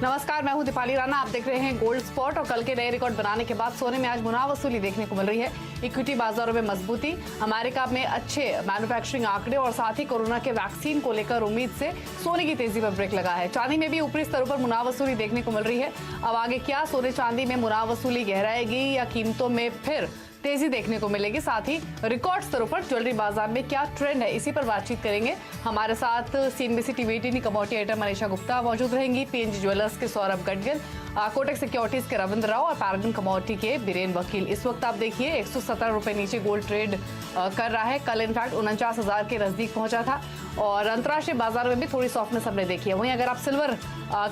नमस्कार, मैं हूं दीपाली राणा। आप देख रहे हैं गोल्ड स्पॉट। और कल के नए रिकॉर्ड बनाने के बाद सोने में आज मुनाफा वसूली देखने को मिल रही है। इक्विटी बाजारों में मजबूती, अमेरिका में अच्छे मैन्युफैक्चरिंग आंकड़े और साथ ही कोरोना के वैक्सीन को लेकर उम्मीद से सोने की तेजी पर ब्रेक लगा है। चांदी में भी ऊपरी स्तरों पर मुनाफा वसूली देखने को मिल रही है। अब आगे क्या सोने चांदी में मुनाफा वसूली गहराएगी या कीमतों में फिर तेजी देखने को मिलेगी? साथ ही रिकॉर्ड स्तरों पर ज्वेलरी बाजार में क्या ट्रेंड है, इसी पर बातचीत करेंगे। हमारे साथ CNBC TV 18 commodity editor Manisha Gupta मौजूद रहेंगी, पीएनजी ज्वेलर्स के सौरभ गडगिल, कोटक सिक्योरिटीज के रविंद्र राव और पैराडन कमोडिटी के बीरेन वकील। इस वक्त आप देखिए 117 रुपए नीचे गोल्ड ट्रेड कर रहा है। कल इनफैक्ट 49,000 के नजदीक पहुंचा था और अंतर्राष्ट्रीय बाजार में भी थोड़ी सॉफ्टनेस हमने देखी है। वहीं अगर आप सिल्वर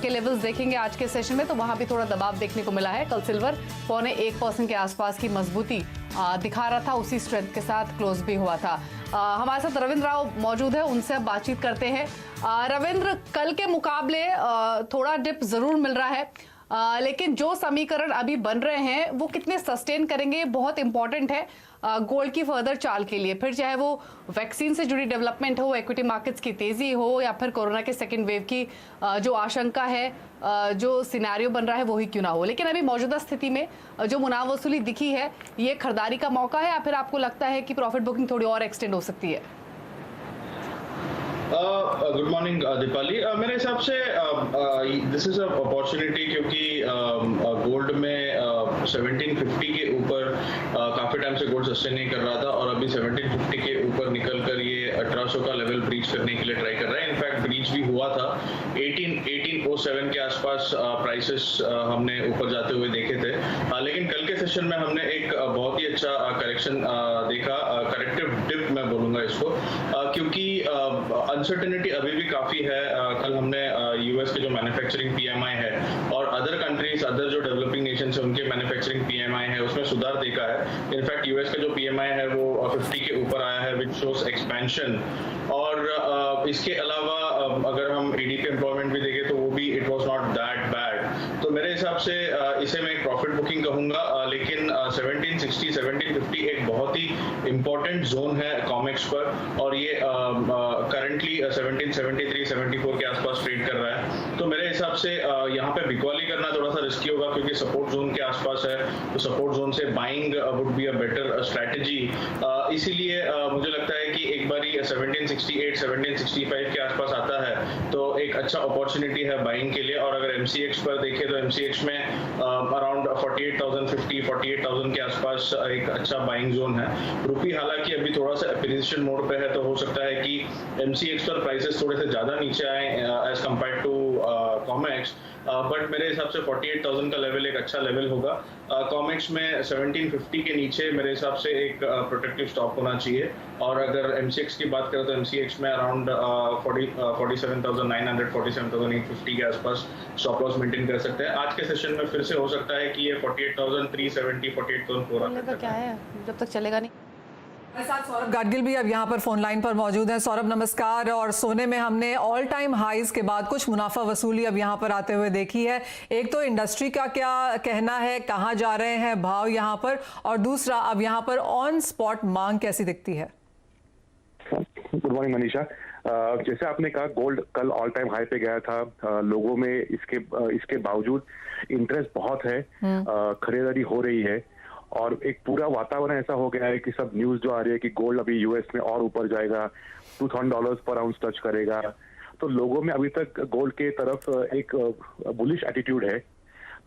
के लेवल्स देखेंगे आज के सेशन में तो वहां भी थोड़ा दबाव देखने को मिला है। कल सिल्वर 0.25% के आसपास की मजबूती दिखा रहा था, उसी स्ट्रेंथ के साथ क्लोज भी हुआ था। हमारे साथ रविंद्र राव मौजूद है, उनसे अब बातचीत करते हैं। रविंद्र, कल के मुकाबले थोड़ा डिप जरूर मिल रहा है, लेकिन जो समीकरण अभी बन रहे हैं वो कितने सस्टेन करेंगे, बहुत इंपॉर्टेंट है गोल्ड की फर्दर चाल के लिए। फिर चाहे वो वैक्सीन से जुड़ी डेवलपमेंट हो, इक्विटी मार्केट्स की तेजी हो, या फिर कोरोना के सेकेंड वेव की जो आशंका है, जो सिनेरियो बन रहा है वो ही क्यों ना हो, लेकिन अभी मौजूदा स्थिति में जो मुनाफा वसूली दिखी है ये खरीदारी का मौका है या फिर आपको लगता है कि प्रॉफिट बुकिंग थोड़ी और एक्सटेंड हो सकती है? Good morning Deepali. मेरे हिसाब से दिस इज अ अपॉर्चुनिटी, क्योंकि गोल्ड में 1750 के ऊपर काफी टाइम से गोल्ड सस्टेन नहीं कर रहा था और अभी 1750 के ऊपर निकलकर ये 1800 का लेवल ब्रीच करने के लिए ट्राई कर रहा है। इनफैक्ट ब्रीच भी हुआ था, 1807 के आसपास प्राइसेस हमने ऊपर जाते हुए देखे थे। लेकिन कल के सेशन में हमने एक बहुत ही अच्छा करेक्शन देखा, करेक्टिव डिप मैं बोलूंगा इसको, क्योंकि अनसर्टेनिटी अभी भी काफी है। कल हमने यूएस के जो मैन्युफैक्चरिंग पीएमआई है और अदर कंट्रीज, अदर जो डेवलपिंग नेशन है उनके मैन्युफैक्चरिंग पीएमआई है, उसमें सुधार देखा है। इनफैक्ट यूएस का जो पीएमआई है वो 50 के ऊपर आया है, विच शोस एक्सपेंशन। और इसके अलावा अगर हम एडीपी एम्प्लॉयमेंट भी देखें तो वो भी it was not that bad. तो मेरे हिसाब से इसे मैं एक प्रॉफिट बुकिंग कहूंगा, लेकिन 1760 1750 एक बहुत ही इंपॉर्टेंट जोन है कॉमेक्स पर और ये करंटली 1773 74 के आसपास ट्रेड कर रहा है। तो मेरे हिसाब से यहाँ पे बिकवाली करना थोड़ा सा रिस्की होगा, क्योंकि सपोर्ट जोन के आसपास है, तो सपोर्ट जोन से buying would be a better strategy. इसीलिए मुझे लगता है कि एक बारी 1768 1765 के आसपास आता है तो एक अच्छा अपॉर्चुनिटी है बाइंग के लिए। और अगर एमसीएक्स पर देखें तो एमसीएक्स में अराउंड 48,050 48,000 के आसपास एक अच्छा बाइंग जोन है। रुपी हालांकि अभी थोड़ा सा एप्रिसिएशन मोड पे है, तो हो सकता है कि एमसीएक्स पर प्राइसेस थोड़े से ज्यादा नीचे आए as compared to Comex, but मेरे हिसाब से 48,000 का लेवल एक अच्छा लेवल होगा। कॉमेक्स में 1750 के नीचे मेरे हिसाब से एक प्रोटेक्टिव स्टॉप होना चाहिए। और अगर एमसीएक्स की बात करें तो एमसीएक्स में अराउंड 47,900 47,850 के आसपास स्टॉप लॉस मेंटेन कर सकते हैं। आज के सेशन में फिर से हो सकता है कि ये 48,370 48,400 क्या है जब तक चलेगा नहीं। हमारे साथ सौरभ गडगिल भी अब यहाँ पर फोन लाइन पर मौजूद हैं। सौरभ नमस्कार। और सोने में हमने ऑल टाइम हाईज के बाद कुछ मुनाफा वसूली अब यहाँ पर आते हुए देखी है। एक तो इंडस्ट्री का क्या कहना है, कहाँ जा रहे हैं भाव यहाँ पर, और दूसरा अब यहाँ पर ऑन स्पॉट मांग कैसी दिखती है? Good morning Manisha. जैसे आपने कहा गोल्ड कल ऑल टाइम हाई पे गया था, लोगों में इसके बावजूद इंटरेस्ट बहुत है, खरीदारी हो रही है और एक पूरा वातावरण ऐसा हो गया है कि सब न्यूज जो आ रही है कि गोल्ड अभी यूएस में और ऊपर जाएगा, $2,000 पर आउंस टच करेगा। तो लोगों में अभी तक गोल्ड के तरफ एक बुलिश एटीट्यूड है।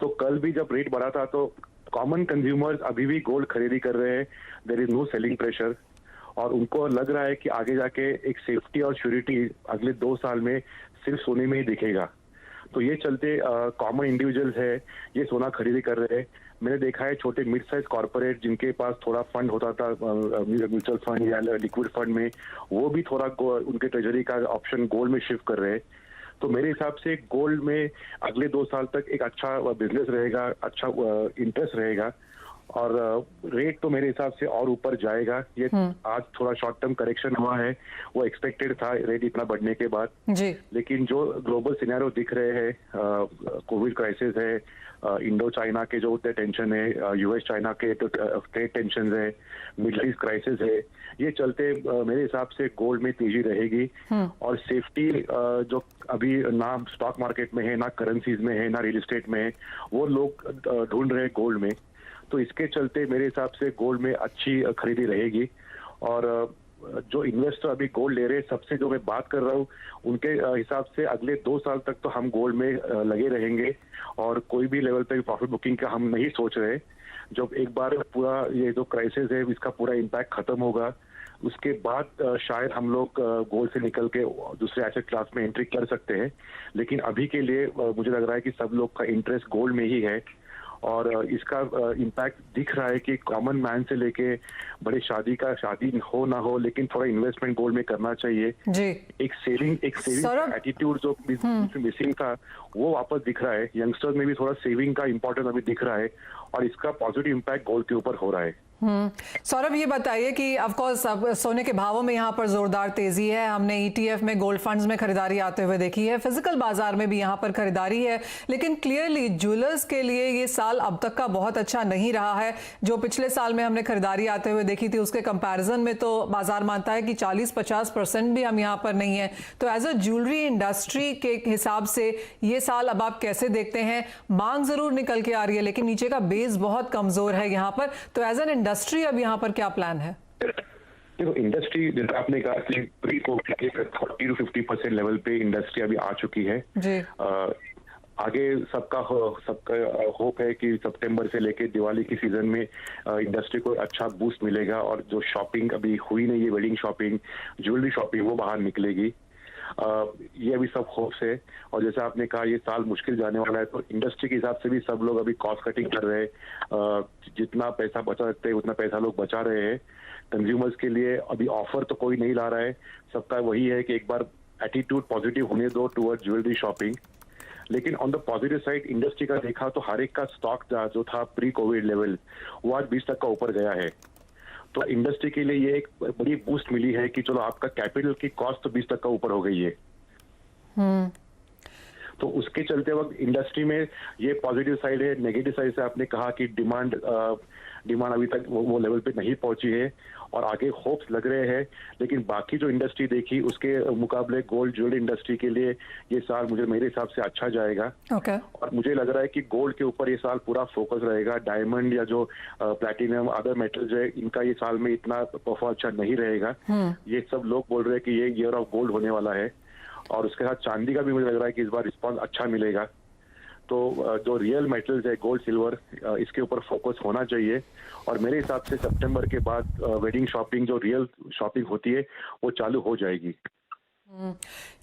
तो कल भी जब रेट बढ़ा था तो कॉमन कंज्यूमर्स अभी भी गोल्ड खरीदी कर रहे हैं, there is no selling pressure, और उनको लग रहा है कि आगे जाके एक सेफ्टी और श्योरिटी अगले 2 साल में सिर्फ सोने में ही दिखेगा। तो ये चलते कॉमन इंडिविजुअल्स है ये सोना खरीदी कर रहे हैं। मैंने देखा है छोटे मिड साइज कॉर्पोरेट जिनके पास थोड़ा फंड होता था म्यूचुअल फंड या लिक्विड फंड में, वो भी थोड़ा उनके ट्रेजरी का ऑप्शन गोल्ड में शिफ्ट कर रहे हैं। तो मेरे हिसाब से गोल्ड में अगले 2 साल तक एक अच्छा बिजनेस रहेगा, अच्छा इंटरेस्ट रहेगा। और रेट तो मेरे हिसाब से और ऊपर जाएगा। ये आज थोड़ा शॉर्ट टर्म करेक्शन हुआ है, वो एक्सपेक्टेड था रेट इतना बढ़ने के बाद जी। लेकिन जो ग्लोबल सिनेरियो दिख रहे हैं, कोविड क्राइसिस है, इंडो चाइना के जो टेंशन है, यूएस चाइना के ट्रेड टेंशन है, मिडिल ईस्ट क्राइसिस है, ये चलते मेरे हिसाब से गोल्ड में तेजी रहेगी। और सेफ्टी जो अभी ना स्टॉक मार्केट में है, ना करेंसीज में है, ना रियल एस्टेट में है, वो लोग ढूंढ रहे हैं गोल्ड में। तो इसके चलते मेरे हिसाब से गोल्ड में अच्छी खरीदी रहेगी। और जो इन्वेस्टर अभी गोल्ड ले रहे हैं, सबसे जो मैं बात कर रहा हूँ, उनके हिसाब से अगले 2 साल तक तो हम गोल्ड में लगे रहेंगे और कोई भी लेवल पे प्रॉफिट बुकिंग का हम नहीं सोच रहे। जब एक बार पूरा ये जो क्राइसिस है इसका पूरा इम्पैक्ट खत्म होगा, उसके बाद शायद हम लोग गोल्ड से निकल के दूसरे एसेट क्लास में एंट्री कर सकते हैं। लेकिन अभी के लिए मुझे लग रहा है कि सब लोग का इंटरेस्ट गोल्ड में ही है। और इसका इम्पैक्ट दिख रहा है कि कॉमन मैन से लेके बड़े शादी हो ना हो, लेकिन थोड़ा इन्वेस्टमेंट गोल्ड में करना चाहिए जी। एक सेविंग एटीट्यूड जो मिसिंग था वो वापस दिख रहा है। यंगस्टर्स में भी थोड़ा सेविंग का इंपॉर्टेंस अभी दिख रहा है और इसका पॉजिटिव इम्पैक्ट गोल्ड के ऊपर हो रहा है। सौरभ, ये बताइए कि ऑफ कोर्स अब सोने के भावों में यहाँ पर जोरदार तेजी है। हमने ETF में, गोल्ड फंड्स में खरीदारी आते हुए देखी है, फिजिकल बाजार में भी यहाँ पर खरीदारी है, लेकिन क्लियरली ज्वेलर्स के लिए ये साल अब तक का बहुत अच्छा नहीं रहा है। जो पिछले साल में हमने खरीदारी आते हुए देखी थी उसके कंपैरिजन में तो बाजार मानता है कि 40-50% भी हम यहाँ पर नहीं है। तो एज अ ज्वेलरी इंडस्ट्री के हिसाब से ये साल अब आप कैसे देखते हैं? मांग जरूर निकल के आ रही है लेकिन नीचे का बेस बहुत कमजोर है यहाँ पर, तो एज एन इंडस्ट्री अब यहाँ पर क्या प्लान है? देखो, इंडस्ट्री जैसे आपने कहा कि प्री कोविड के 40 to 50% लेवल पे इंडस्ट्री अभी आ चुकी है जी। आगे सबका होप है कि सितंबर से लेके दिवाली की सीजन में इंडस्ट्री को अच्छा बूस्ट मिलेगा और जो शॉपिंग अभी हुई नहीं है, वेडिंग शॉपिंग, ज्वेलरी शॉपिंग, वो बाहर निकलेगी। ये अभी सब होप्स है। और जैसे आपने कहा ये साल मुश्किल जाने वाला है, तो इंडस्ट्री के हिसाब से भी सब लोग अभी कॉस्ट कटिंग कर रहे हैं। जितना पैसा बचा सकते हैं उतना पैसा लोग बचा रहे हैं। कंज्यूमर्स के लिए अभी ऑफर तो कोई नहीं ला रहा है, सबका वही है कि एक बार एटीट्यूड पॉजिटिव होने दो टुवर्ड ज्वेलरी शॉपिंग। लेकिन on the positive side industry का देखा तो हर एक का स्टॉक जो था प्री कोविड लेवल वो आज 20 तक का ऊपर गया है। तो इंडस्ट्री के लिए ये एक बड़ी बूस्ट मिली है कि चलो आपका कैपिटल की कॉस्ट तो 20 तक का ऊपर हो गई है। तो उसके चलते वक्त इंडस्ट्री में ये पॉजिटिव साइड है। नेगेटिव साइड से आपने कहा कि डिमांड अभी तक वो लेवल पे नहीं पहुंची है और आगे होप्स लग रहे हैं। लेकिन बाकी जो इंडस्ट्री देखी उसके मुकाबले गोल्ड ज्वेलरी इंडस्ट्री के लिए ये साल मेरे हिसाब से अच्छा जाएगा। और मुझे लग रहा है कि गोल्ड के ऊपर ये साल पूरा फोकस रहेगा। डायमंड या जो प्लैटिनम, अदर मेटल्स है, इनका ये साल में इतना परफॉर्म अच्छा नहीं रहेगा। ये सब लोग बोल रहे हैं कि ये ईयर ऑफ गोल्ड होने वाला है। और उसके साथ चांदी का भी मुझे लग रहा है कि इस बार रिस्पॉन्स अच्छा मिलेगा। तो जो रियल मेटल्स है, गोल्ड, सिल्वर, इसके ऊपर फोकस होना चाहिए। और मेरे हिसाब से सितंबर के बाद वेडिंग शॉपिंग, जो रियल शॉपिंग होती है, वो चालू हो जाएगी।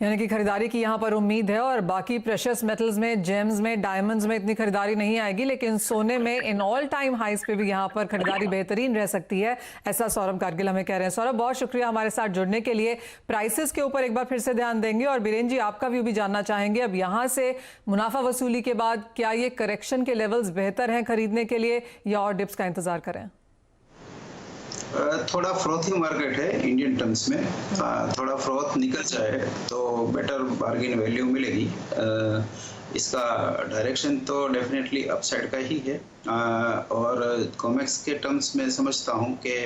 यानी कि खरीदारी की यहाँ पर उम्मीद है। और बाकी प्रेशियस मेटल्स में, जेम्स में, डायमंड्स में इतनी खरीदारी नहीं आएगी, लेकिन सोने में इन ऑल टाइम हाइस पे भी यहाँ पर खरीदारी बेहतरीन रह सकती है, ऐसा सौरभ गाडगिल हमें कह रहे हैं। सौरभ, बहुत शुक्रिया हमारे साथ जुड़ने के लिए। प्राइसेस के ऊपर एक बार फिर से ध्यान देंगे और बीरेन जी आपका व्यू भी जानना चाहेंगे। अब यहाँ से मुनाफा वसूली के बाद क्या ये करेक्शन के लेवल्स बेहतर हैं खरीदने के लिए या और डिप्स का इंतजार करें? थोड़ा फ्रोथी मार्केट है इंडियन टर्म्स में। थोड़ा फ्रोथ निकल जाए तो बेटर बार्गेन वैल्यू मिलेगी। इसका डायरेक्शन तो डेफिनेटली अपसाइड का ही है। और कॉमेक्स के टर्म्स में समझता हूँ कि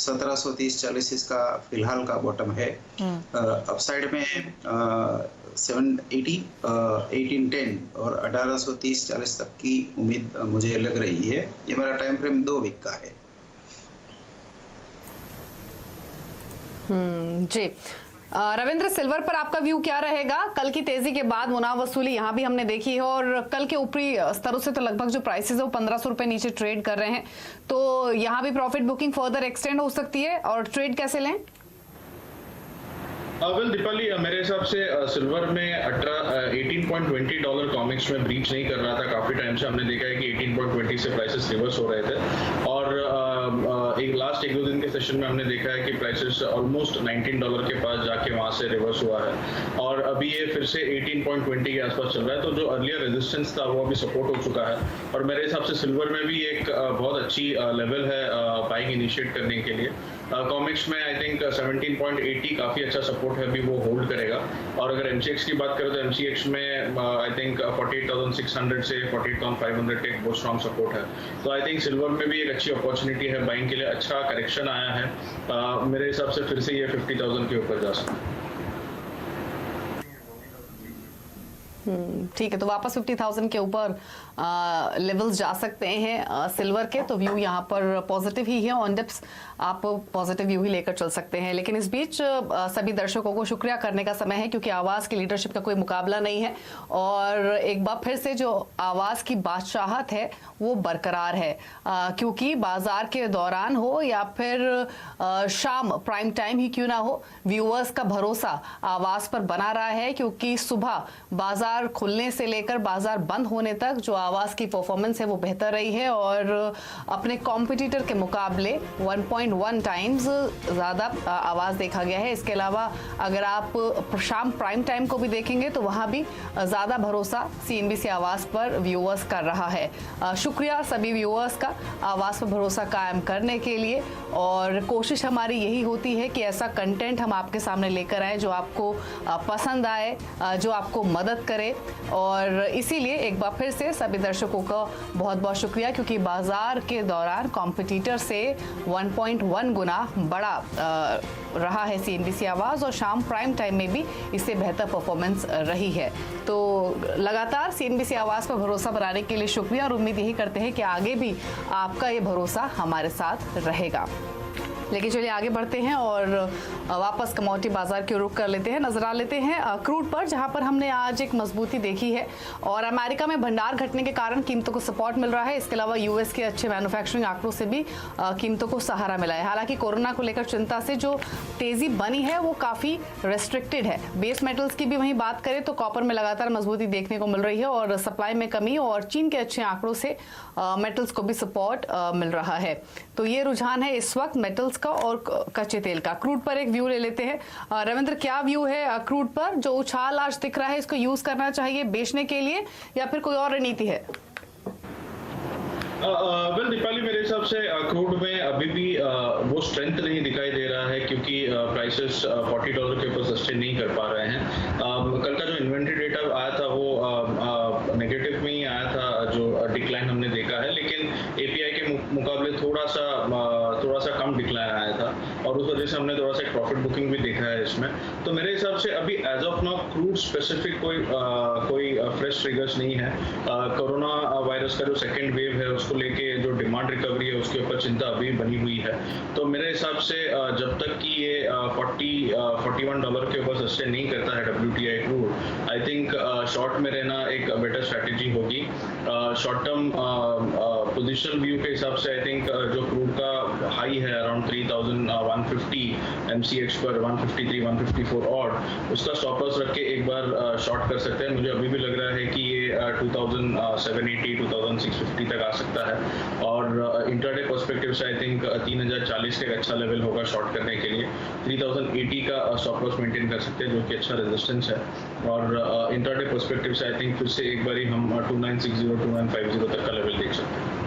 1730-40 इसका फिलहाल का बॉटम है। अपसाइड में 780, 1810 और 1830-40 तक की उम्मीद मुझे लग रही है। ये मेरा टाइम फ्रेम 2 वीक का है। जी रविंद्र, सिल्वर पर आपका व्यू क्या रहेगा? कल की तेजी के बाद मुनाफा वसूली यहाँ भी हमने देखी है और कल के ऊपरी स्तरों से तो लगभग जो प्राइसेस है वो 1500 रुपए नीचे ट्रेड कर रहे हैं, तो यहाँ भी प्रॉफिट बुकिंग फर्दर एक्सटेंड हो सकती है और ट्रेड कैसे लें? वेल दीपाली, मेरे हिसाब से सिल्वर में $18.20 कॉमिक्स में ब्रीच नहीं कर रहा था काफी टाइम से। हमने देखा है कि 18.20 से प्राइसेस रिवर्स हो रहे थे और एक लास्ट 1-2 दिन के सेशन में हमने देखा है कि प्राइसेस ऑलमोस्ट $19 के पास जाके वहां से रिवर्स हुआ है और अभी ये फिर से 18.20 के आसपास चल रहा है। तो जो अर्लियर रेजिस्टेंस था वो अभी सपोर्ट हो चुका है और मेरे हिसाब से सिल्वर में भी एक बहुत अच्छी लेवल है बाइंग इनिशिएट करने के लिए। कॉमिक्स में आई थिंक 17.80 काफी अच्छा सपोर्ट है, अभी वो होल्ड करेगा। और अगर एमसीएक्स की बात करें तो एमसीएक्स में आई थिंक 48,600 से 48,500 का एक बहुत स्ट्रॉन्ग सपोर्ट है। तो आई थिंक सिल्वर में भी एक अच्छी अपॉर्चुनिटी है बाइंग के लिए। अच्छा करेक्शन आया है, मेरे हिसाब से फिर से ये 50,000 के ऊपर जा सकता है। ठीक है, तो वापस 50,000 के ऊपर लेवल्स जा सकते हैं सिल्वर के। तो व्यू यहाँ पर पॉजिटिव ही है, ऑन डिप्स आप पॉजिटिव व्यू ही लेकर चल सकते हैं। लेकिन इस बीच सभी दर्शकों को शुक्रिया करने का समय है क्योंकि आवाज की लीडरशिप का कोई मुकाबला नहीं है और एक बार फिर से जो आवाज की बादशाहत है वो बरकरार है, क्योंकि बाजार के दौरान हो या फिर शाम प्राइम टाइम ही क्यों ना हो, व्यूअर्स का भरोसा आवाज पर बना रहा है। क्योंकि सुबह बाजार खुलने से लेकर बाजार बंद होने तक जो आवाज की परफॉर्मेंस है वो बेहतर रही है और अपने कॉम्पिटिटर के मुकाबले 1.1 टाइम्स ज्यादा आवाज देखा गया है। इसके अलावा अगर आप शाम प्राइम टाइम को भी देखेंगे तो वहां भी ज्यादा भरोसा सीएनबीसी आवाज पर व्यूअर्स कर रहा है। शुक्रिया सभी व्यूअर्स का आवाज पर भरोसा कायम करने के लिए और कोशिश हमारी यही होती है कि ऐसा कंटेंट हम आपके सामने लेकर आए जो आपको पसंद आए, जो आपको मदद करे। और इसीलिए एक बार फिर से सभी दर्शकों का बहुत बहुत शुक्रिया, क्योंकि बाजार के दौरान कॉम्पिटिटर से 1.1 गुना बड़ा रहा है सीएनबीसी आवाज और शाम प्राइम टाइम में भी इससे बेहतर परफॉर्मेंस रही है। तो लगातार सीएनबीसी आवाज पर भरोसा बनाने के लिए शुक्रिया और उम्मीद यही करते हैं कि आगे भी आपका ये भरोसा हमारे साथ रहेगा। लेकिन चलिए आगे बढ़ते हैं और वापस कमोडिटी बाजार की रुख कर लेते हैं। नजर आ लेते हैं क्रूड पर, जहां पर हमने आज एक मजबूती देखी है और अमेरिका में भंडार घटने के कारण कीमतों को सपोर्ट मिल रहा है। इसके अलावा यूएस के अच्छे मैन्युफैक्चरिंग आंकड़ों से भी कीमतों को सहारा मिला है। हालांकि कोरोना को लेकर चिंता से जो तेजी बनी है वो काफी रेस्ट्रिक्टेड है। बेस मेटल्स की भी वहीं बात करें तो कॉपर में लगातार मजबूती देखने को मिल रही है और सप्लाई में कमी और चीन के अच्छे आंकड़ों से मेटल्स को भी सपोर्ट मिल रहा है। तो ये रुझान है इस वक्त मेटल्स का और कच्चे तेल का। क्रूड पर एक व्यू ले लेते हैं। रविंद्र, क्या व्यू है क्रूड पर? जो उछाल आज दिख रहा है इसको यूज करना चाहिए बेचने के लिए या फिर कोई और रणनीति है? वेल दीपाली, मेरे हिसाब से क्रूड में अभी भी वो स्ट्रेंथ नहीं दिखाई दे रहा है क्योंकि प्राइसेस $40 के ऊपर सस्टेन नहीं कर पा रहे हैं। कल का जो इन्वेंट्री डेटा आया था वो नेगेटिव में ही आया था, जो डिक्लाइन हमने देखा है, लेकिन एपीआई के मुकाबले थोड़ा सा कम डिक्लाइन आया था और उस वजह से हमने थोड़ा सा प्रॉफिट बुकिंग भी देखा है इसमें। तो मेरे हिसाब से अभी as of now crude specific कोई फ्रेश ट्रिगर्स नहीं है। कोरोना वायरस का जो सेकेंड वेव है उसको लेके जो डिमांड रिकवरी है उसके ऊपर चिंता अभी बनी हुई है। तो मेरे हिसाब से जब तक कि ये $41 के ऊपर सस्टेन नहीं करता है WTI crude, I think short में रहना एक बेटर स्ट्रैटेजी होगी। शॉर्ट टर्म पोजिशन व्यू के हिसाब से आई थिंक जो क्रूड का हाई है अराउंड 3,150 MCX पर 153, 154 और उसका स्टॉप लॉस रख के एक बार शॉर्ट कर सकते हैं। मुझे अभी भी लग रहा है कि ये 2,780, 2,650 तक आ सकता है और इंट्राडे पर्सपेक्टिव से आई थिंक 3,040 का एक अच्छा लेवल होगा शॉर्ट करने के लिए। 3,080 का स्टॉप लॉस मेंटेन कर सकते हैं जो कि अच्छा रेजिस्टेंस है और इंट्राडे पर्सपेक्टिव से आई थिंक फिर से एक बार हम 2960, 2950 तक का लेवल देख सकते हैं।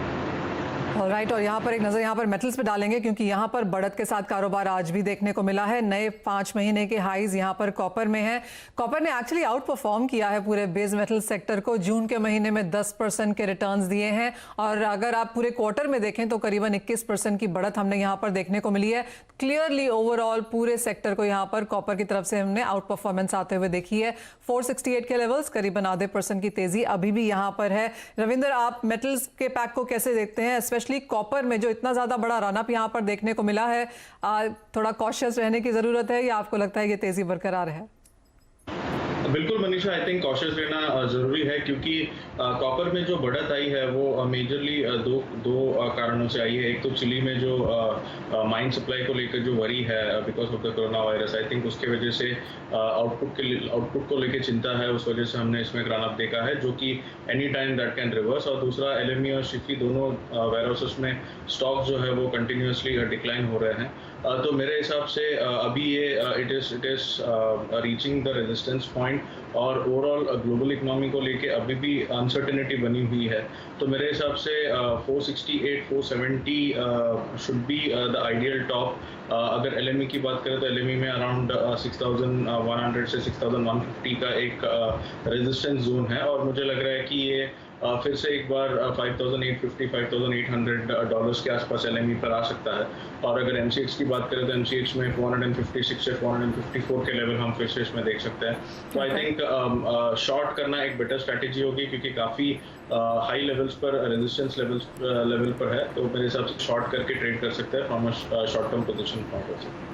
राइट, और यहाँ पर एक नज़र यहाँ पर मेटल्स पे डालेंगे क्योंकि यहाँ पर बढ़त के साथ कारोबार आज भी देखने को मिला है। नए 5 महीने के हाईज यहाँ पर कॉपर में है। कॉपर ने एक्चुअली आउट परफॉर्म किया है पूरे बेस मेटल सेक्टर को। जून के महीने में 10% के रिटर्न्स दिए हैं और अगर आप पूरे क्वार्टर में देखें तो करीबन 21% की बढ़त हमने यहाँ पर देखने को मिली है। क्लियरली ओवरऑल पूरे सेक्टर को यहाँ पर कॉपर की तरफ से हमने आउट परफॉर्मेंस आते हुए देखी है। 468 के लेवल्स, करीबन आधे % की तेजी अभी भी यहाँ पर है। रविंद्र, आप मेटल्स के पैक को कैसे देखते हैं, स्पेशली कॉपर में जो इतना ज्यादा बड़ा रनअप यहाँ पर देखने को मिला है? थोड़ा कॉशियस रहने की जरूरत है या आपको लगता है ये तेजी बरकरार है? बिल्कुल मनीषा, आई थिंक कॉशियस रहना जरूरी है क्योंकि कॉपर में जो बढ़त आई है वो मेजरली दो कारणों से आई है। एक तो चिली में जो माइन सप्लाई को लेकर जो वरी है because of the corona virus, I think उसके वजह से आउटपुट को लेकर चिंता है, उस वजह से हमने इसमें रन अप देखा है जो कि any time that can reverse. और दूसरा एलएमई और शिफी दोनों वेयरहाउसेस में स्टॉक जो है वो कंटिन्यूसली डिक्लाइन हो रहे हैं। तो मेरे हिसाब से अभी ये it is reaching the resistance point और ओवरऑल ग्लोबल इकोनॉमी को लेके अभी भी अनसर्टेनिटी बनी हुई है। तो मेरे हिसाब से 468 470 should be the ideal top. अगर एलएमई की बात करें तो एलएमई में अराउंड 6100 से 6150 का एक रेजिस्टेंस जोन है और मुझे लग रहा है कि ये फिर से एक बार 5850 5800 डॉलर्स के आसपास एलएमई पर आ सकता है। और अगर एमसीएक्स की बात करें तो एमसीएक्स में 456 से 454 के लेवल हम फिर से इसमें देख सकते हैं। तो आई थिंक शॉर्ट करना एक बेटर स्ट्रैटेजी होगी क्योंकि काफ़ी हाई लेवल्स पर रेजिस्टेंस लेवल पर है। तो मेरे हिसाब से शॉर्ट करके ट्रेड कर सकते हैं from a short term position point of view.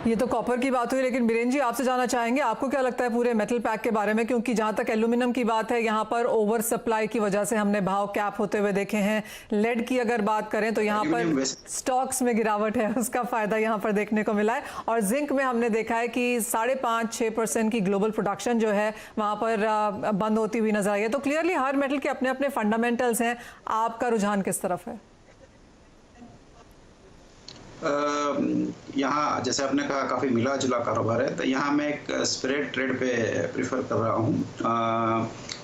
ये तो कॉपर की बात हुई, लेकिन बीरेन जी आपसे जानना चाहेंगे आपको क्या लगता है पूरे मेटल पैक के बारे में, क्योंकि जहां तक एल्यूमिनियम की बात है यहाँ पर ओवर सप्लाई की वजह से हमने भाव कैप होते हुए देखे हैं। लेड की अगर बात करें तो यहाँ पर स्टॉक्स में गिरावट है, उसका फायदा यहाँ पर देखने को मिला है। और जिंक में हमने देखा है कि 5.5-6% की ग्लोबल प्रोडक्शन जो है वहाँ पर बंद होती हुई नजर आई है। तो क्लियरली हर मेटल के अपने अपने फंडामेंटल्स हैं, आपका रुझान किस तरफ है? यहाँ जैसे आपने कहा काफ़ी मिला जुला कारोबार है, तो यहाँ मैं एक स्प्रेड ट्रेड पे प्रिफर कर रहा हूँ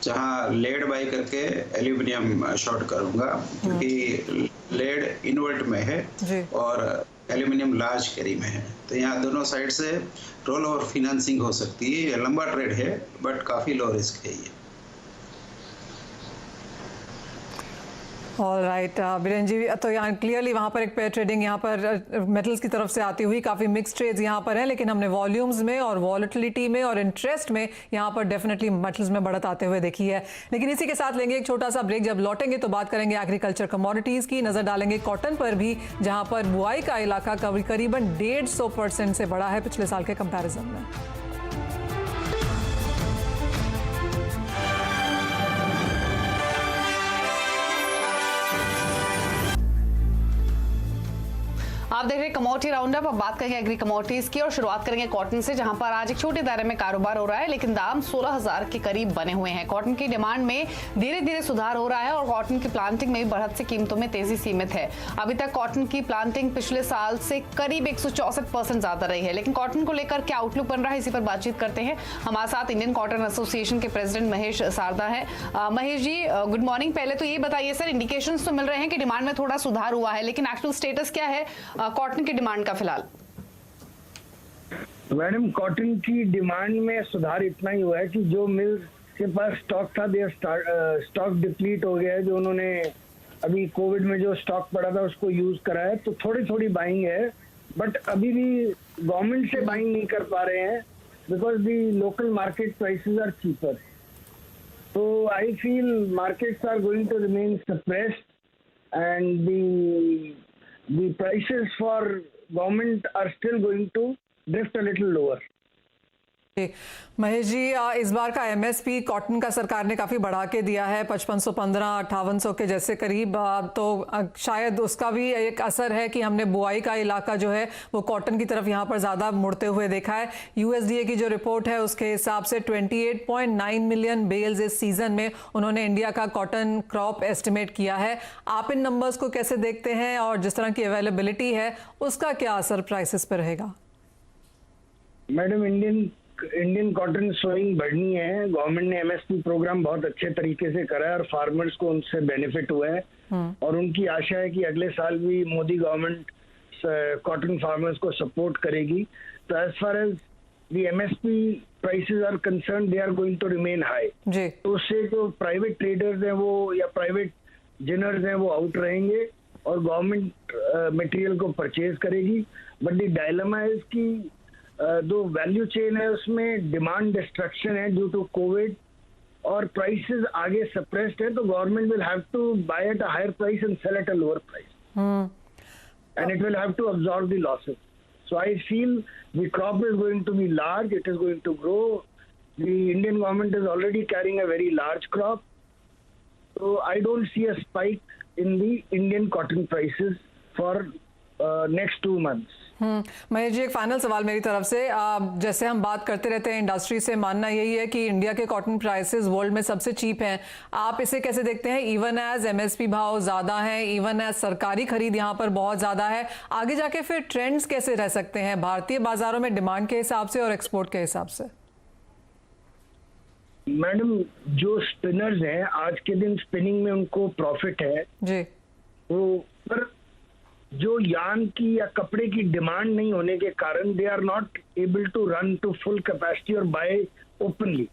जहाँ लेड बाई करके एल्यूमिनियम शॉर्ट करूँगा क्योंकि लेड इनवर्ट में है और एल्यूमिनियम लार्ज कैरी में है। तो यहाँ दोनों साइड से रोल ओवर फिनेंसिंग हो सकती है। ये लंबा ट्रेड है बट काफ़ी लो रिस्क है ये। ऑल राइट बीरेन जी, तो यहाँ क्लियरली वहाँ पर एक पेयर ट्रेडिंग यहाँ पर मेटल्स की तरफ से आती हुई काफ़ी मिक्स ट्रेड्स यहाँ पर हैं, लेकिन हमने वॉल्यूम्स में और वॉलेटिलिटी में और इंटरेस्ट में यहाँ पर डेफिनेटली मेटल्स में बढ़त आते हुए देखी है। लेकिन इसी के साथ लेंगे एक छोटा सा ब्रेक। जब लौटेंगे तो बात करेंगे एग्रीकल्चर कमोडिटीज़ की, नज़र डालेंगे कॉटन पर भी जहाँ पर बुआई का इलाका करीबन 150% से बढ़ा है पिछले साल के कंपेरिजन में। आप देख रहे हैं कमोडिटी राउंडअप। अब बात करेंगे एग्री कमोडिटीज की और शुरुआत करेंगे कॉटन से, जहां पर आज एक छोटे दायरे में कारोबार हो रहा है लेकिन दाम 16,000 के करीब बने हुए हैं। कॉटन की डिमांड में धीरे धीरे सुधार हो रहा है और कॉटन की प्लांटिंग में भी बढ़त से कीमतों में तेजी सीमित है। अभी तक कॉटन की प्लांटिंग पिछले साल से करीब 164% ज्यादा रही है, लेकिन कॉटन को लेकर क्या आउटलुक बन रहा है, इसी पर बातचीत करते हैं। हमारे साथ इंडियन कॉटन एसोसिएशन के प्रेसिडेंट महेश सारदा है। Mahesh ji good morning. पहले तो ये बताइए सर, इंडिकेशंस तो मिल रहे हैं कि डिमांड में थोड़ा सुधार हुआ है, लेकिन एक्चुअल स्टेटस क्या है कॉटन की डिमांड का फिलहाल? मैडम, कॉटन की डिमांड में सुधार इतना ही हुआ है कि जो मिल्स के पास स्टॉक था स्टॉक डिप्लीट हो गया है। जो उन्होंने अभी कोविड में जो स्टॉक पड़ा था उसको यूज करा है, तो थोड़ी थोड़ी बाइंग है, बट अभी भी गवर्नमेंट से बाइंग नहीं कर पा रहे हैं because the local market prices are cheaper. तो I feel markets are going to remain suppressed and the prices for government are still going to drift a little lower. Mahesh ji, इस बार का एमएसपी कॉटन का सरकार ने काफ़ी बढ़ा के दिया है 5515 5800 के जैसे करीब, तो शायद उसका भी एक असर है कि हमने बुआई का इलाका जो है वो कॉटन की तरफ यहाँ पर ज़्यादा मुड़ते हुए देखा है। यूएसडीए की जो रिपोर्ट है उसके हिसाब से 28.9 मिलियन बेल्स इस सीजन में उन्होंने इंडिया का कॉटन क्रॉप एस्टिमेट किया है। आप इन नंबर्स को कैसे देखते हैं और जिस तरह की अवेलेबिलिटी है उसका क्या असर प्राइसेस पर रहेगा? मैडम, इंडियन कॉटन सोइंग बढ़नी है। गवर्नमेंट ने एमएसपी प्रोग्राम बहुत अच्छे तरीके से करा है और फार्मर्स को उनसे बेनिफिट हुआ है और उनकी आशा है कि अगले साल भी मोदी गवर्नमेंट कॉटन फार्मर्स को सपोर्ट करेगी। तो as far as the MSP prices are concern, they are going to remain high. तो उससे जो प्राइवेट ट्रेडर्स हैं वो या प्राइवेट जिनर्स हैं वो आउट रहेंगे और गवर्नमेंट मटेरियल को परचेज करेगी। बट द डायलेमा इज कि जो वैल्यू चेन है उसमें डिमांड डिस्ट्रक्शन है ड्यू टू कोविड और प्राइसेस आगे सप्रेस्ड है, तो government will have to buy at a higher price and sell at a lower price and it will have to absorb the losses. So I feel the crop is going to be large, it is going to grow The Indian government is already carrying a very large crop. So I don't see a spike in the Indian cotton prices for next 2 months. Mahesh ji, एक final सवाल मेरी तरफ से। जैसे हम बात करते रहते हैं इंडस्ट्री से, मानना यही है कि इंडिया के कॉटन प्राइसेस वर्ल्ड में सबसे चीप हैं। आप इसे कैसे देखते हैं? इवन एज एमएसपी भाव ज़्यादा हैं, इवन एज सरकारी खरीद यहाँ पर बहुत ज़्यादा है, आगे जाके फिर ट्रेंड्स कैसे रह सकते हैं भारतीय बाजारों में डिमांड के हिसाब से और एक्सपोर्ट के हिसाब से? मैडम, जो स्पिनर्स हैं आज के दिन स्पिनिंग में उनको प्रॉफिट है जी, वो पर जो यार्न की या कपड़े की डिमांड नहीं होने के कारण they are not able to run to full capacity और बाय ओपनली।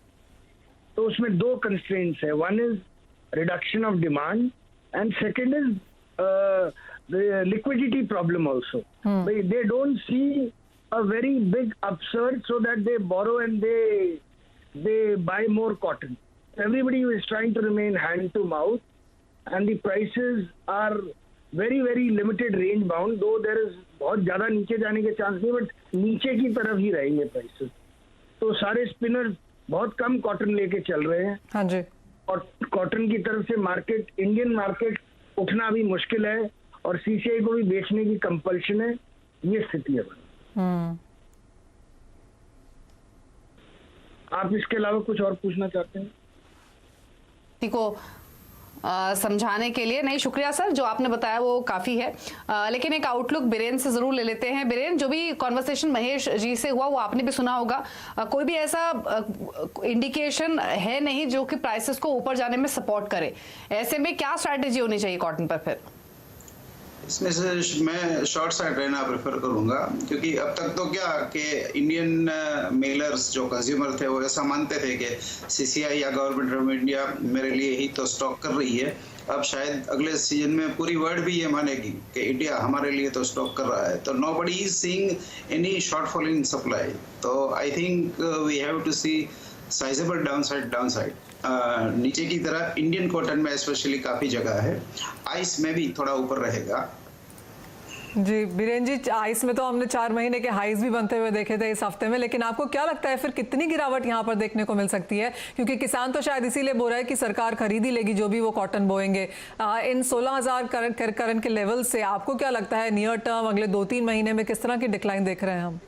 तो उसमें 2 कंस्ट्रेंट्स है, one is reduction of demand and second is the liquidity problem also. They don't see a very big upsurge so that they borrow and they buy more cotton. Everybody is trying to remain hand to mouth, and the prices are very very limited range bound. Though there is बहुत ज्यादा नीचे जाने के chance नहीं, but नीचे की तरफ ही रहेंगे प्राइसेस। तो सारे स्पिनर्स बहुत कम कॉटन लेके चल रहे हैं। हाँ जी, और कॉटन की तरफ से मार्केट, इंडियन मार्केट उठना भी मुश्किल है और सीसीआई को भी बेचने की कंपल्शन है। ये स्थिति है। आप इसके अलावा कुछ और पूछना चाहते हैं? को समझाने के लिए नहीं, शुक्रिया सर, जो आपने बताया वो काफी है। लेकिन एक आउटलुक बीरेन से जरूर ले लेते हैं। बीरेन, जो भी कॉन्वर्सेशन महेश जी से हुआ वो आपने भी सुना होगा, कोई भी ऐसा इंडिकेशन है नहीं जो कि प्राइसेस को ऊपर जाने में सपोर्ट करे। ऐसे में क्या स्ट्रैटेजी होनी चाहिए कॉटन पर फिर? इसमें से मैं शॉर्ट साइड रहना प्रेफर करूंगा, क्योंकि अब तक तो क्या कि इंडियन मेलर्स जो कंज्यूमर थे वो ऐसा मानते थे कि सीसीआई या गवर्नमेंट ऑफ इंडिया मेरे लिए ही तो स्टॉक कर रही है। अब शायद अगले सीजन में पूरी वर्ल्ड भी ये मानेगी कि इंडिया हमारे लिए तो स्टॉक कर रहा है। तो nobody is seeing any shortfall in supply. तो I think we have to see sizeable downside. नीचे की तरह इंडियन कॉटन में स्पेशली काफी जगह है, आइस में भी थोड़ा ऊपर रहेगा। जी बीरेन जी, आइस में तो हमने 4 महीने के हाईज भी बनते हुए देखे थे इस हफ्ते में, लेकिन आपको क्या लगता है फिर कितनी गिरावट यहाँ पर देखने को मिल सकती है? क्योंकि किसान तो शायद इसीलिए बोल रहा है कि सरकार खरीद ही लेगी जो भी वो कॉटन बोएंगे। इन 16,000 करंट के लेवल से आपको क्या लगता है नियर टर्म अगले 2-3 महीने में किस तरह की डिक्लाइन देख रहे हैं हम?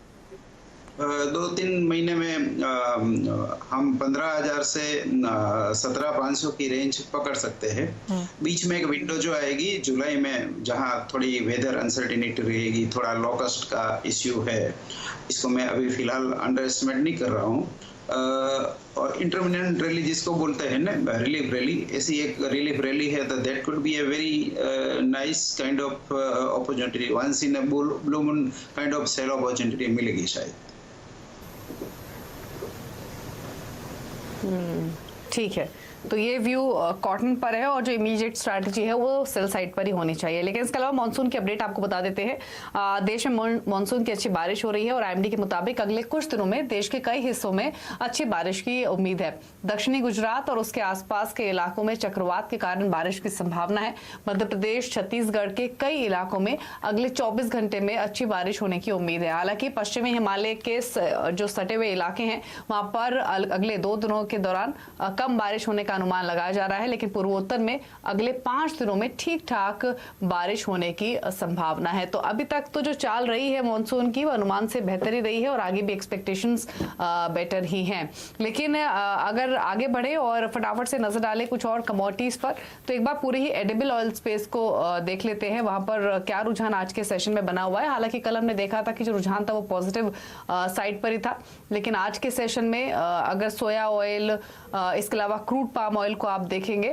2-3 महीने में हम 15,000 से 17,500 की रेंज पकड़ सकते हैं। बीच में एक विंडो जो आएगी जुलाई में, जहां थोड़ी वेदर अनसर्टेनिटी रहेगी, थोड़ा लॉकस्ट का इश्यू है, इसको मैं अभी फिलहाल अंडर एस्टिमेट नहीं कर रहा हूँ। और इंटरमिनेंट रैली जिसको बोलते हैं ना, रिलीफ रैली, ऐसी एक रिलीफ रैली है, तो that could be a very nice kind of opportunity, once in a blue moon kind of sale opportunity मिलेगी शायद। ठीक है, तो ये व्यू कॉटन पर है और जो इमीडिएट स्ट्रैटेजी है वो सेल साइड पर ही होनी चाहिए। लेकिन इसके अलावा मानसून की अपडेट आपको बता देते हैं। देश में मानसून की अच्छी बारिश हो रही है और आईएमडी के मुताबिक अगले कुछ दिनों में देश के कई हिस्सों में अच्छी बारिश की उम्मीद है। दक्षिणी गुजरात और उसके आसपास के इलाकों में चक्रवात के कारण बारिश की संभावना है। मध्य प्रदेश, छत्तीसगढ़ के कई इलाकों में अगले 24 घंटे में अच्छी बारिश होने की उम्मीद है। हालांकि पश्चिमी हिमालय के जो सटे हुए इलाके हैं वहां पर अगले 2 दिनों के दौरान कम बारिश होने का अनुमान लगाया जा रहा है, लेकिन पूर्वोत्तर में अगले 5 दिनों में ठीक ठाक बारिश होने की संभावना है। तो अभी तक तो जो चाल रही है मानसून की वो अनुमान से बेहतर ही रही है और आगे भी एक्सपेक्टेशंस बेटर ही हैं। लेकिन अगर आगे बढ़े और फटाफट से नजर डाले कुछ और कमोडिटीज पर, तो एक बार पूरी ही एडिबल ऑयल स्पेस को देख लेते हैं, वहां पर क्या रुझान आज के सेशन में बना हुआ है। हालांकि कल हमने देखा था कि जो रुझान था वो पॉजिटिव साइड पर ही था, लेकिन आज के सेशन में अगर सोया ऑयल, इसके अलावा क्रूड पाम ऑयल को आप देखेंगे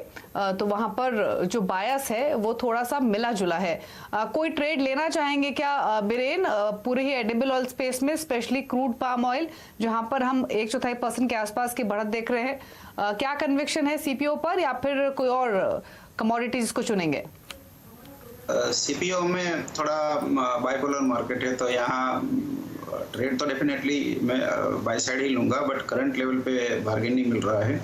तो वहां पर जो बायस है वो थोड़ा सा मिला जुला है। कोई ट्रेड लेना चाहेंगे क्या बीरेन पूरे ही एडिबल ऑयल स्पेस में, स्पेशली क्रूड पाम ऑयल जहां पर हम 1/4% के आसपास की बढ़त देख रहे हैं? क्या कन्विक्शन है सीपीओ पर, या फिर कोई और कमोडिटीज को चुनेंगे? सीपीओ में थोड़ा बाइपोलर मार्केट है, तो यहाँ ट्रेड तो डेफिनेटली मैं बाय साइड ही लूंगा, बट करंट लेवल पे बार्गेन नहीं मिल रहा है।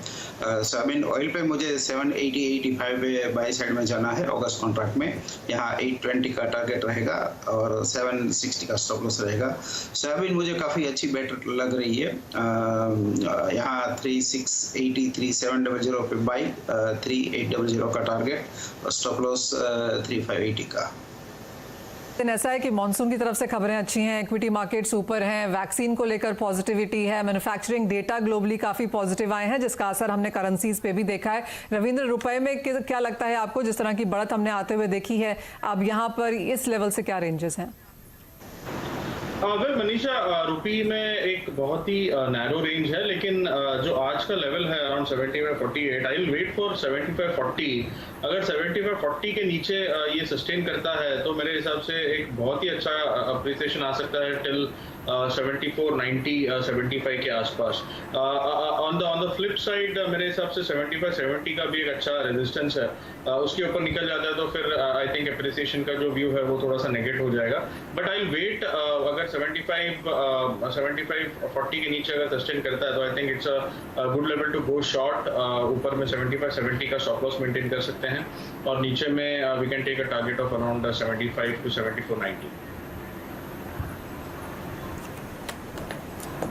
सोयाबीन ऑयल पे मुझे 780-85 पे बाय साइड में जाना है अगस्त कॉन्ट्रैक्ट में। यहाँ 820 का टारगेट रहेगा और 760 का स्टॉप लॉस रहेगा। सोयाबीन मुझे काफ़ी अच्छी बेट लग रही है। यहाँ 3680 3700 पे बाई, 3800 का टारगेट और स्टॉप लॉस 3580 का। ऐसा है कि मॉनसून की तरफ से खबरें अच्छी हैं, इक्विटी मार्केट्स ऊपर हैं, वैक्सीन को लेकर पॉजिटिविटी है, मैन्युफैक्चरिंग डेटा ग्लोबली काफी पॉजिटिव आए हैं, जिसका असर हमने करेंसीज पे भी देखा है। रविंद्र, रुपए में क्या लगता है आपको, जिस तरह की बढ़त हमने आते हुए देखी है, अब यहाँ पर इस लेवल से क्या रेंजेस हैं? वेल मनीषा, रुपी में एक बहुत ही नैरो रेंज है, लेकिन जो आज का लेवल है around 75.48, I will wait for 75.40। अगर 75.40 के नीचे ये सस्टेन करता है तो मेरे हिसाब से एक बहुत ही अच्छा अप्रिसिएशन आ सकता है टिल 74.90 75 के आसपास। ऑन द फ्लिप साइड मेरे हिसाब से 75-70 का भी एक अच्छा रेजिस्टेंस है। उसके ऊपर निकल जाता है तो फिर आई थिंक अप्रिसिएशन का जो व्यू है वो थोड़ा सा नेगेट हो जाएगा। बट आई वेट, अगर 75-40 के नीचे अगर सस्टेन करता है तो I think it's a good level to go short. ऊपर में 75-70 का स्टॉप लॉस मेंटेन कर सकते हैं और नीचे में we can take a target of around 75 to 74.90।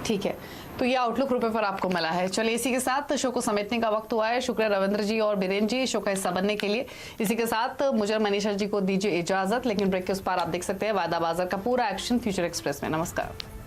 ठीक है, तो ये आउटलुक रुपए पर आपको मिला है। चलिए, इसी के साथ शो को समेटने का वक्त हुआ है। शुक्रिया रविंद्र जी और बीरेन जी शो का हिस्सा बनने के लिए। इसी के साथ मुझे मनीषा जी को दीजिए इजाजत, लेकिन ब्रेक के उस पार आप देख सकते हैं वायदा बाजार का पूरा एक्शन फ्यूचर एक्सप्रेस में। नमस्कार।